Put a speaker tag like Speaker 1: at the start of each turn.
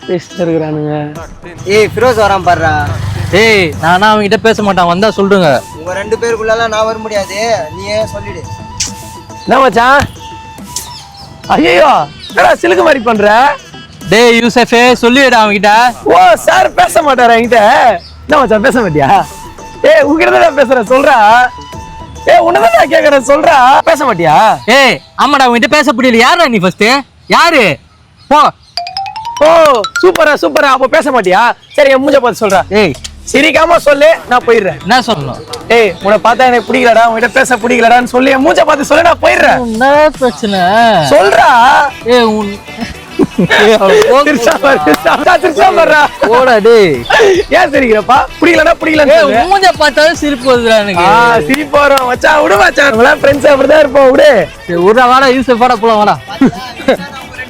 Speaker 1: பேசிட்டு இருக்கிறானுங்க.
Speaker 2: ஏய் ஃபிரோஸ் வரான் பாருடா.
Speaker 3: ஏய் நானா அவன்கிட்ட பேச மாட்டான், வந்தா சொல்லுங்க.
Speaker 2: உங்க 2 பேருக்குள்ளலாம் நான் வர முடியாது, நீயே சொல்லிடு.
Speaker 1: என்ன மச்சான்? ஐயோ என்னடா சிலுக்கு மாதிரி பண்ற?
Speaker 3: டேய் யூசஃபே சொல்லிடா அவன்கிட்ட.
Speaker 1: ஓ சார் பேச மாட்டாரா என்கிட்ட? என்ன மச்சான் பேச மாட்டியா? ஏய் உங்ககிட்ட தான் பேசுறேன், சொல்றா. ஏய் உன்னதான் நான் கேக்குறேன், சொல்றா. பேச மாட்டியா?
Speaker 3: ஏய் ஆமாடா அவன்கிட்ட பேச புரியல. யாரா நீ ஃபர்ஸ்ட்? யாரு? போ.
Speaker 1: ஓ சூப்பரா சூப்பரா. அப்ப பேச மாட்டியா? சரி என் மூஞ்ச பார்த்து சொல்றா.
Speaker 3: ஏய்
Speaker 1: சிரிக்காம சொல்லு, நான் போயிடுறேன்.
Speaker 3: என்ன சொல்லணும்?
Speaker 1: ஏய் உன்னை பார்த்தா எனக்கு பிடிக்கலடா, உன்கிட்ட பேச பிடிக்கலடான்னு சொல்லி என் மூஞ்ச பார்த்து சொல்லு, நான் போயிடுறேன்.
Speaker 3: என்ன பிரச்சனை?
Speaker 1: சொல்றா.
Speaker 3: ஏய் உன்
Speaker 1: ஓடா டேய். ஏன் சிரிக்கிறப்பா? பிடிக்கலடா பிடிக்கலன்னு சொல்லு.
Speaker 3: மூஞ்ச பார்த்தாலும் சிரிப்பு வருதுடா எனக்கு.
Speaker 1: சிரிப்பு வரும் மச்சான். விடு மச்சான், நம்மளாம் ஃப்ரெண்ட்ஸ் அப்படிதான் இருப்போம். விடு.
Speaker 3: வாடா யூசப் வாடா போலாம் வாடா.